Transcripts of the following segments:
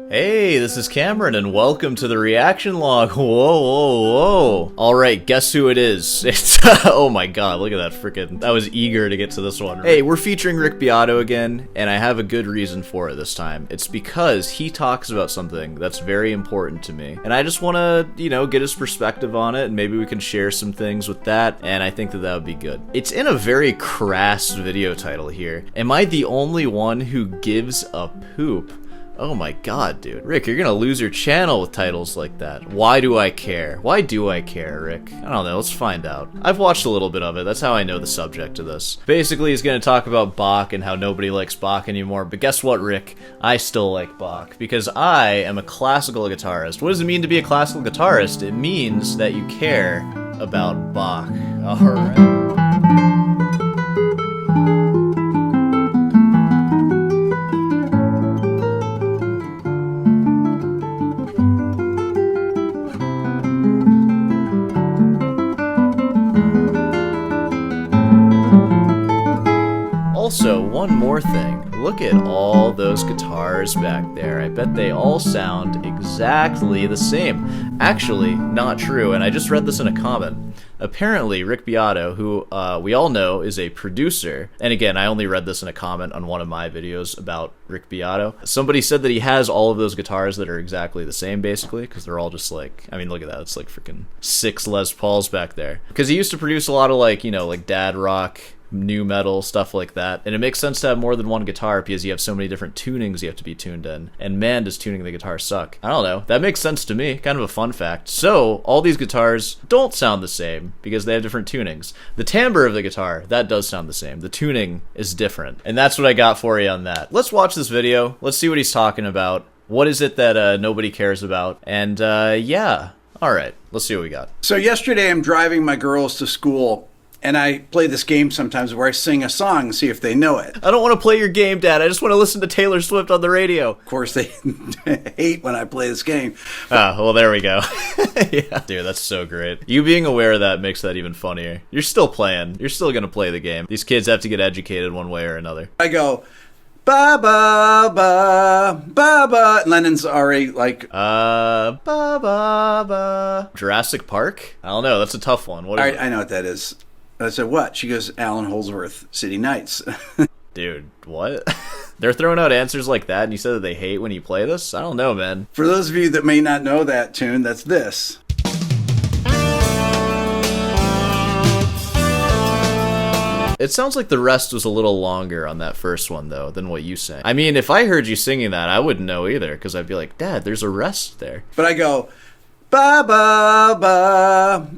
Hey, this is Cameron, and welcome to the reaction log. Whoa, whoa, whoa. Alright, guess who it is? It's, oh my god, look at that freaking, I was eager to get to this one. Hey, we're featuring Rick Beato again, and I have a good reason for it this time. It's because he talks about something that's very important to me, and I just want to, get his perspective on it, and maybe we can share some things with that, and I think that that would be good. It's in a very crass video title here. Am I the only one who gives a poop? Oh my god, dude. Rick, you're gonna lose your channel with titles like that. Why do I care? Why do I care, Rick? I don't know, let's find out. I've watched a little bit of it, that's how I know the subject of this. Basically, he's gonna talk about Bach and how nobody likes Bach anymore, but guess what, Rick? I still like Bach, because I am a classical guitarist. What does it mean to be a classical guitarist? It means that you care about Bach. Alright. Also, one more thing. Look at all those guitars back there. I bet they all sound exactly the same. Actually, not true, and I just read this in a comment. Apparently, Rick Beato, who we all know is a producer, and again, I only read this in a comment on one of my videos about Rick Beato. Somebody said that he has all of those guitars that are exactly the same, basically, because they're all just like, I mean, look at that, it's like freaking 6 Les Pauls back there. Because he used to produce a lot of like, like dad rock, new metal, stuff like that, and it makes sense to have more than one guitar because you have so many different tunings you have to be tuned in, and man does tuning the guitar suck. I don't know, that makes sense to me, kind of a fun fact. So all these guitars don't sound the same because they have different tunings. The timbre of the guitar, that does sound the same, the tuning is different, and that's what I got for you on that. Let's watch this video, let's see what he's talking about, what is it that nobody cares about, and yeah, alright, let's see what we got. So yesterday I'm driving my girls to school, and I play this game sometimes where I sing a song and see if they know it. I don't want to play your game, Dad. I just want to listen to Taylor Swift on the radio. Of course, they hate when I play this game. Ah, well, there we go. Yeah. Dude, that's so great. You being aware of that makes that even funnier. You're still playing. You're still going to play the game. These kids have to get educated one way or another. I go, ba ba ba ba ba. Lennon's already like, ba ba ba. Jurassic Park? I don't know. That's a tough one. What is it? I know what that is. I said, what? She goes, Alan Holdsworth, City Nights. Dude, what? They're throwing out answers like that, and you said that they hate when you play this? I don't know, man. For those of you that may not know that tune, that's this. It sounds like the rest was a little longer on that first one, though, than what you sang. I mean, if I heard you singing that, I wouldn't know either, because I'd be like, Dad, there's a rest there. But I go, ba ba ba.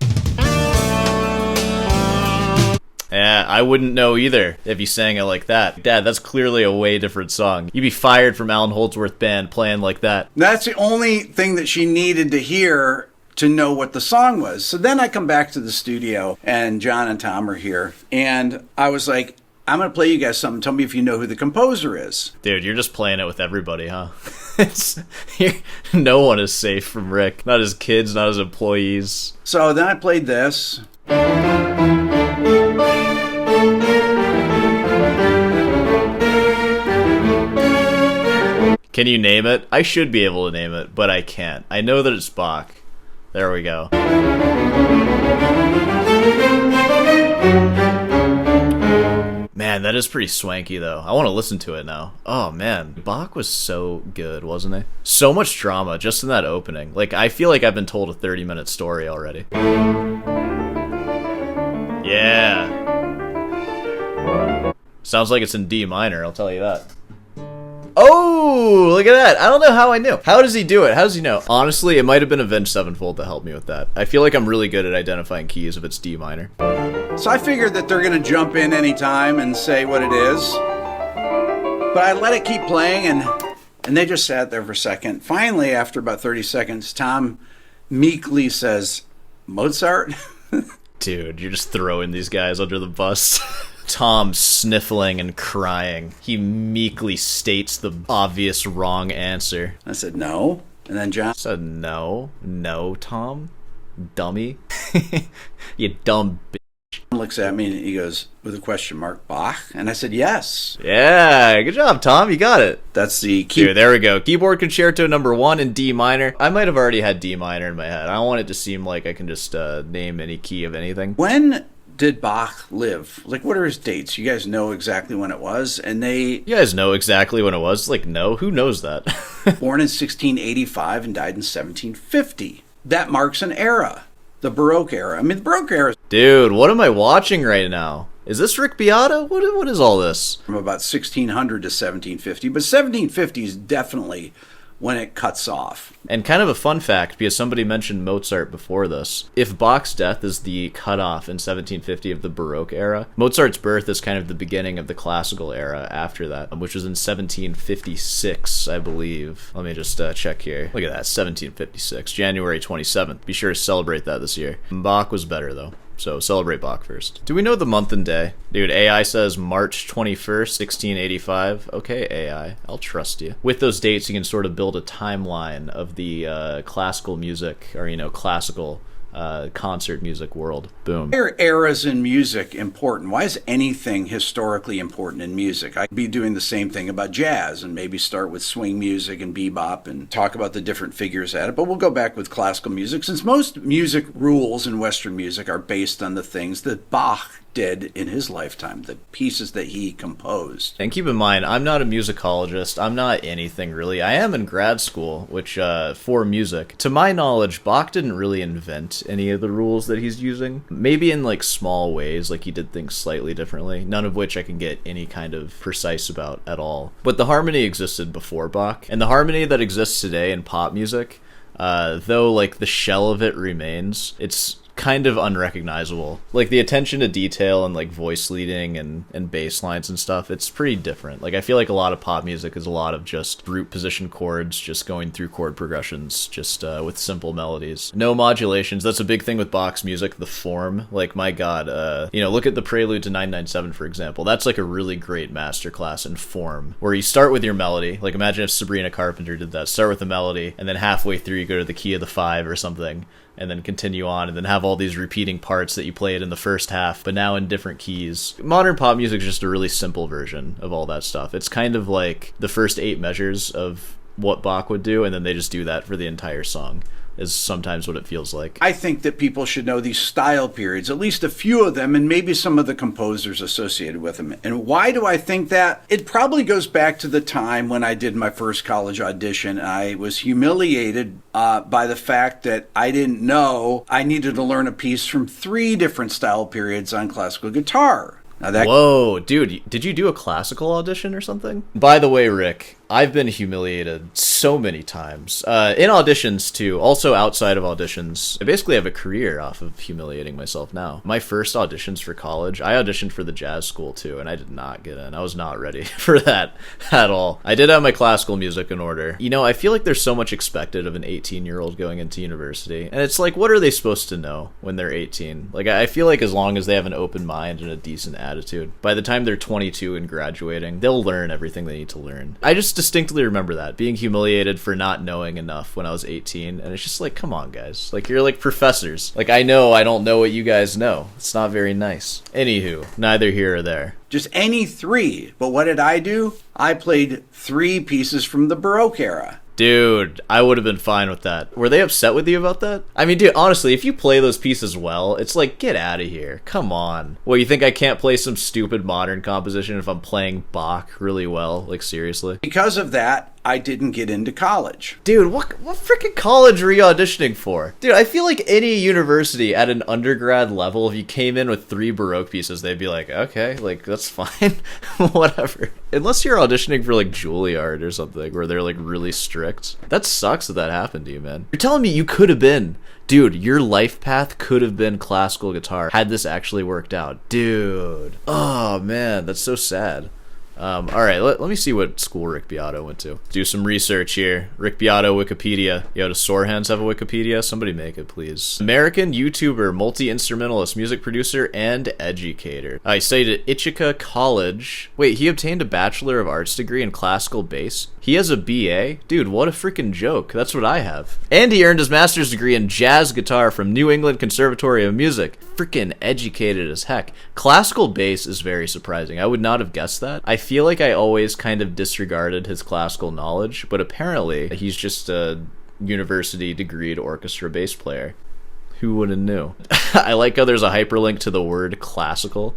Yeah, I wouldn't know either if you sang it like that. Dad, that's clearly a way different song. You'd be fired from Alan Holdsworth Band playing like that. That's the only thing that she needed to hear to know what the song was. So then I come back to the studio, and John and Tom are here, and I was like, I'm going to play you guys something. Tell me if you know who the composer is. Dude, you're just playing it with everybody, huh? No one is safe from Rick. Not his kids, not his employees. So then I played this. Can you name it? I should be able to name it, but I can't. I know that it's Bach. There we go. Man, that is pretty swanky, though. I want to listen to it now. Oh, man. Bach was so good, wasn't he? So much drama just in that opening. Like, I feel like I've been told a 30-minute story already. Yeah. Sounds like it's in D minor, I'll tell you that. Oh, look at that. I don't know how I knew. How does he do it? How does he know? Honestly, it might have been Avenged Sevenfold that helped me with that. I feel like I'm really good at identifying keys if it's D minor. So I figured that they're going to jump in anytime and say what it is. But I let it keep playing, and they just sat there for a second. Finally, after about 30 seconds, Tom meekly says, Mozart? Dude, you're just throwing these guys under the bus. Tom sniffling and crying. He meekly states the obvious wrong answer. I said, no. And then John said, no. No, Tom. Dummy. You dumb bitch. Looks at me and he goes, with a question mark, Bach? And I said, yes. Yeah, good job, Tom. You got it. That's the key. Here, there we go. Keyboard Concerto number 1 in D minor. I might have already had D minor in my head. I don't want it to seem like I can just name any key of anything. When did Bach live? Like, what are his dates? You guys know exactly when it was? And You guys know exactly when it was? Like, no? Who knows that? born in 1685 and died in 1750. That marks an era. The Baroque era. I mean, the Baroque era Dude, what am I watching right now? Is this Rick Beato? What is all this? from about 1600 to 1750, but 1750 is definitely when it cuts off. And kind of a fun fact, because somebody mentioned Mozart before this. If Bach's death is the cutoff in 1750 of the Baroque era, Mozart's birth is kind of the beginning of the classical era after that, which was in 1756, I believe. Let me just check here. Look at that, 1756, January 27th. Be sure to celebrate that this year. Bach was better, though. So celebrate Bach first. Do we know the month and day? Dude, AI says March 21st, 1685. Okay, AI, I'll trust you. With those dates, you can sort of build a timeline of the classical music, or, classical concert music world. Boom. Why are eras in music important? Why is anything historically important in music? I'd be doing the same thing about jazz and maybe start with swing music and bebop and talk about the different figures at it, but we'll go back with classical music since most music rules in Western music are based on the things that Bach did in his lifetime, the pieces that he composed. And keep in mind, I'm not a musicologist. I'm not anything really. I am in grad school, which for music. To my knowledge, Bach didn't really invent any of the rules that he's using. Maybe in like small ways, like he did things slightly differently, none of which I can get any kind of precise about at all. But the harmony existed before Bach, and the harmony that exists today in pop music, though like the shell of it remains, it's kind of unrecognizable. Like the attention to detail and like voice leading and bass lines and stuff, it's pretty different. Like I feel like a lot of pop music is a lot of just root position chords, just going through chord progressions, just with simple melodies. No modulations. That's a big thing with Bach's music, the form. Like my god, look at the Prelude to 997 for example. That's like a really great masterclass in form, where you start with your melody. Like imagine if Sabrina Carpenter did that. Start with the melody, and then halfway through you go to the key of the 5 or something, and then continue on, and then have all these repeating parts that you played in the first half, but now in different keys. Modern pop music is just a really simple version of all that stuff. It's kind of like the first 8 measures of what Bach would do, and then they just do that for the entire song, is sometimes what it feels like. I think that people should know these style periods, at least a few of them, and maybe some of the composers associated with them. And why do I think that? It probably goes back to the time when I did my first college audition. I was humiliated by the fact that I didn't know I needed to learn a piece from 3 different style periods on classical guitar. Now Whoa, dude, did you do a classical audition or something? By the way, Rick, I've been humiliated so many times. In auditions, too. Also outside of auditions. I basically have a career off of humiliating myself now. My first auditions for college, I auditioned for the jazz school, too, and I did not get in. I was not ready for that at all. I did have my classical music in order. I feel like there's so much expected of an 18-year-old going into university. And it's like, what are they supposed to know when they're 18? Like, I feel like as long as they have an open mind and a decent attitude, by the time they're 22 and graduating, they'll learn everything they need to learn. I just distinctly remember that, being humiliated for not knowing enough when I was 18, and it's just like, come on, guys. Like, you're like professors. Like, I know I don't know what you guys know. It's not very nice. Anywho, neither here or there. Just any 3. But what did I do? I played 3 pieces from the Baroque era. Dude, I would have been fine with that. Were they upset with you about that? I mean, dude, honestly, if you play those pieces well, it's like, get out of here. Come on. Well, you think I can't play some stupid modern composition if I'm playing Bach really well? Like, seriously? Because of that, I didn't get into college. Dude, what freaking college were you auditioning for? Dude, I feel like any university at an undergrad level, if you came in with 3 Baroque pieces, they'd be like, okay, like, that's fine. Whatever. Unless you're auditioning for, like, Juilliard or something, where they're, like, really strict. That sucks that happened to you, man. You're telling me you could have been... Dude, your life path could have been classical guitar had this actually worked out. Dude. Oh, man, that's so sad. All right, let me see what school Rick Beato went to. Do some research here. Rick Beato Wikipedia. Yo, does Sore Hands have a Wikipedia? Somebody make it, please. American YouTuber, multi-instrumentalist, music producer, and educator. He studied at Ithaca College. Wait, he obtained a Bachelor of Arts degree in classical bass? He has a BA? Dude, what a freaking joke. That's what I have. And he earned his master's degree in jazz guitar from New England Conservatory of Music. Freaking educated as heck. Classical bass is very surprising. I would not have guessed that. I feel like I always kind of disregarded his classical knowledge, but apparently he's just a university degreed orchestra bass player. Who would have knew? I like how there's a hyperlink to the word classical.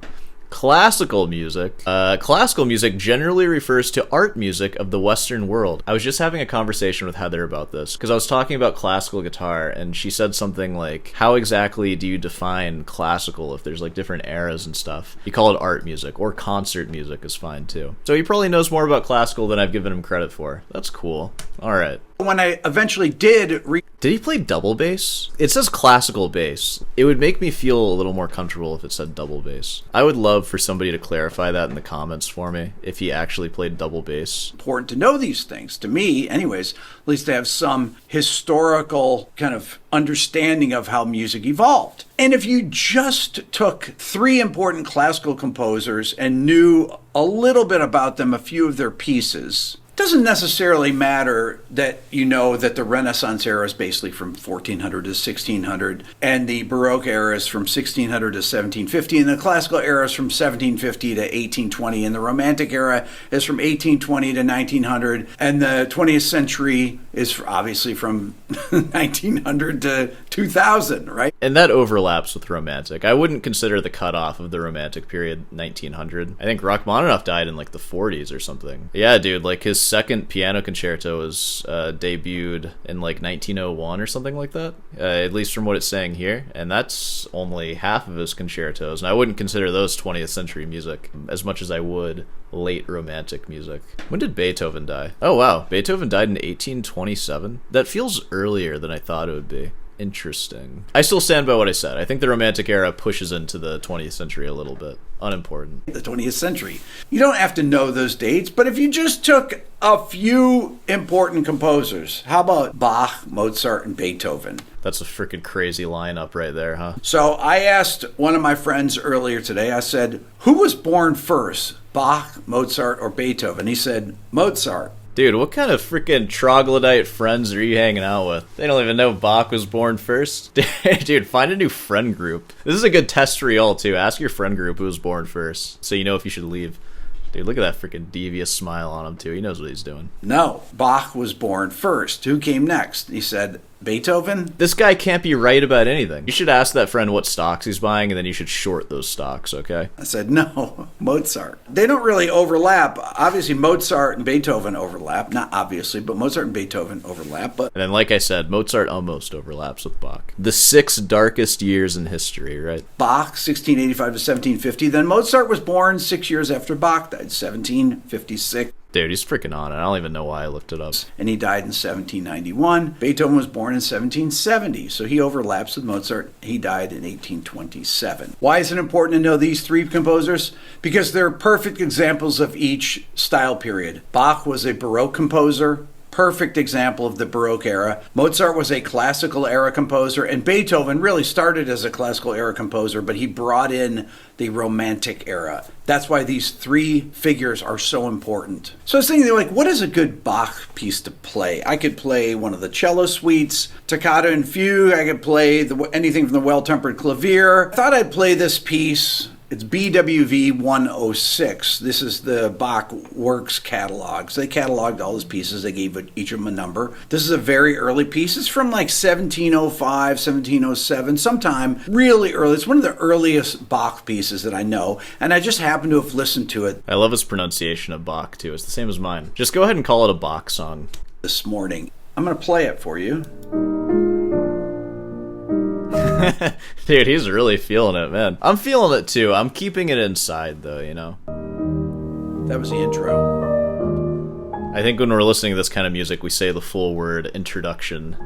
Classical music. Classical music generally refers to art music of the Western world. I was just having a conversation with Heather about this, because I was talking about classical guitar, and she said something like, how exactly do you define classical if there's like different eras and stuff? You call it art music, or concert music is fine too. So he probably knows more about classical than I've given him credit for. That's cool. Alright. When I eventually did he play double bass? It says classical bass. It would make me feel a little more comfortable if it said double bass. I would love for somebody to clarify that in the comments for me, if he actually played double bass. Important to know these things, to me anyways, at least to have some historical kind of understanding of how music evolved. And if you just took three important classical composers and knew a little bit about them, a few of their pieces, doesn't necessarily matter that you know that the Renaissance era is basically from 1400 to 1600, and the Baroque era is from 1600 to 1750, and the classical era is from 1750 to 1820, and the Romantic era is from 1820 to 1900, and the 20th century is obviously from 1900 to 2000, right? And that overlaps with Romantic. I wouldn't consider the cutoff of the Romantic period 1900. I think Rachmaninoff died in like the 40s or something. Yeah, dude, like his second piano concerto was debuted in like 1901 or something like that, at least from what it's saying here, and that's only half of his concertos, and I wouldn't consider those 20th century music as much as I would late Romantic music. When did Beethoven die? Oh wow, Beethoven died in 1827? That feels earlier than I thought it would be. Interesting. I still stand by what I said. I think the Romantic era pushes into the 20th century a little bit. Unimportant. The 20th century. You don't have to know those dates, but if you just took a few important composers, how about Bach, Mozart, and Beethoven? That's a freaking crazy lineup right there, huh? So I asked one of my friends earlier today, I said, who was born first, Bach, Mozart, or Beethoven? He said, Mozart. Dude, what kind of freaking troglodyte friends are you hanging out with? They don't even know Bach was born first. Dude, find a new friend group. This is a good test for y'all, too. Ask your friend group who was born first, so you know if you should leave. Dude, look at that freaking devious smile on him, too. He knows what he's doing. No, Bach was born first. Who came next? He said, Beethoven? This guy can't be right about anything. You should ask that friend what stocks he's buying, and then you should short those stocks, okay? I said, no, Mozart. They don't really overlap. Obviously, Mozart and Beethoven overlap. Not obviously, but Mozart and Beethoven overlap. But and then, like I said, Mozart almost overlaps with Bach. The 6 darkest years in history, right? Bach, 1685 to 1750. Then Mozart was born 6 years after Bach died, 1756. Dude, he's freaking on it. I don't even know why I looked it up. And he died in 1791. Beethoven was born in 1770, so he overlaps with Mozart. He died in 1827. Why is it important to know these three composers? Because they're perfect examples of each style period. Bach was a Baroque composer, perfect example of the Baroque era. Mozart was a classical era composer, and Beethoven really started as a classical era composer, but he brought in the Romantic era. That's why these three figures are so important. So I was thinking, like, what is a good Bach piece to play? I could play one of the cello suites, Toccata and Fugue. I could play anything from the Well-Tempered Clavier. I thought I'd play this piece. It's BWV 106. This is the Bach Works catalog. So they cataloged all his pieces. They gave each of them a number. This is a very early piece. It's from like 1705, 1707, sometime really early. It's one of the earliest Bach pieces that I know, and I just happen to have listened to it. I love his pronunciation of Bach, too. It's the same as mine. Just go ahead and call it a Bach song. This morning. I'm going to play it for you. Dude, he's really feeling it, man. I'm feeling it too. I'm keeping it inside though, you know. That was the intro. I think when we're listening to this kind of music, we say the full word introduction.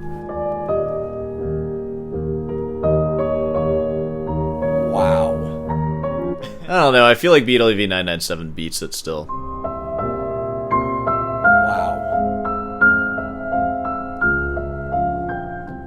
Wow. I don't know, I feel like BWV 997 beats it still.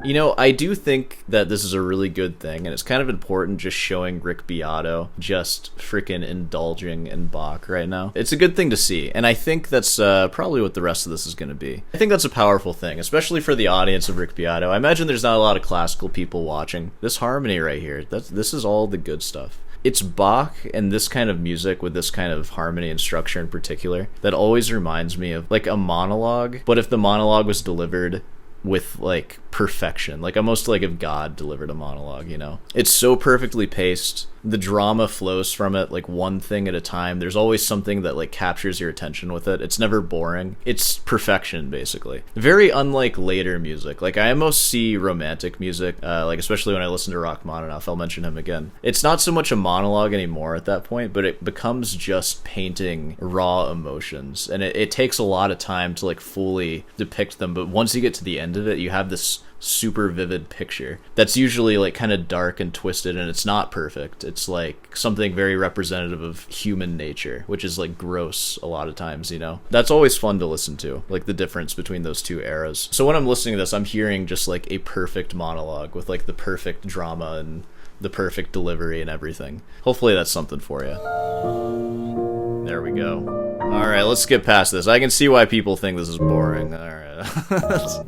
You know, I do think that this is a really good thing, and it's kind of important just showing Rick Beato just freaking indulging in Bach right now. It's a good thing to see, and I think that's probably what the rest of this is going to be. I think that's a powerful thing, especially for the audience of Rick Beato. I imagine there's not a lot of classical people watching. This harmony right here, this is all the good stuff. It's Bach and this kind of music with this kind of harmony and structure in particular that always reminds me of like a monologue, but if the monologue was delivered with like perfection, like almost like if God delivered a monologue, you know? It's so perfectly paced. The drama flows from it like one thing at a time. There's always something that like captures your attention with it. It's never boring. It's perfection, basically. Very unlike later music. Like I almost see romantic music, like especially when I listen to Rachmaninoff, I'll mention him again. It's not so much a monologue anymore at that point, but it becomes just painting raw emotions. And it takes a lot of time to like fully depict them. But once you get to the end of it, you have this super vivid picture that's usually like kind of dark and twisted, and it's not perfect. It's like something very representative of human nature, which is like gross a lot of times, you know? That's always fun to listen to, like the difference between those two eras. So when I'm listening to this, I'm hearing just like a perfect monologue with like the perfect drama and the perfect delivery and everything. Hopefully that's something for you. There we go. Alright, let's skip past this. I can see why people think this is boring. Alright.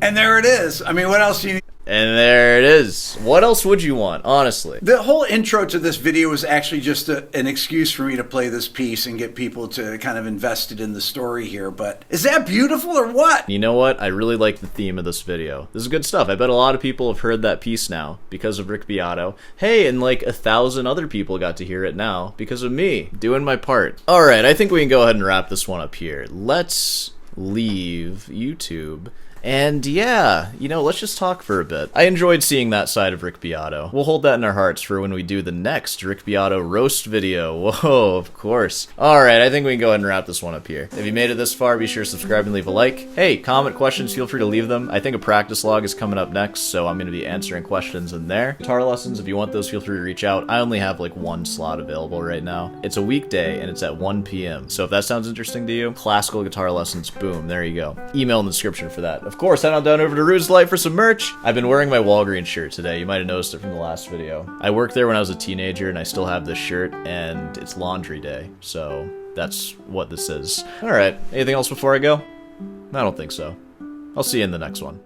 And there it is. I mean, what else do you need? And there it is. What else would you want, honestly? The whole intro to this video was actually just an excuse for me to play this piece and get people to kind of invested in the story here. But is that beautiful or what? You know what? I really like the theme of this video. This is good stuff. I bet a lot of people have heard that piece now because of Rick Beato. Hey, and like 1,000 other people got to hear it now because of me doing my part. All right, I think we can go ahead and wrap this one up here. Let's leave YouTube. And yeah, you know, let's just talk for a bit. I enjoyed seeing that side of Rick Beato. We'll hold that in our hearts for when we do the next Rick Beato roast video. Whoa, of course. Alright, I think we can go ahead and wrap this one up here. If you made it this far, be sure to subscribe and leave a like. Hey, comment, questions, feel free to leave them. I think a practice log is coming up next, so I'm going to be answering questions in there. Guitar lessons, if you want those, feel free to reach out. I only have like one slot available right now. It's a weekday, and it's at 1 p.m. So if that sounds interesting to you, classical guitar lessons, boom, there you go. Email in the description for that. Of course, head on down over to Rude's Light for some merch. I've been wearing my Walgreens shirt today. You might have noticed it from the last video. I worked there when I was a teenager, and I still have this shirt, and it's laundry day, so that's what this is. Alright, anything else before I go? I don't think so. I'll see you in the next one.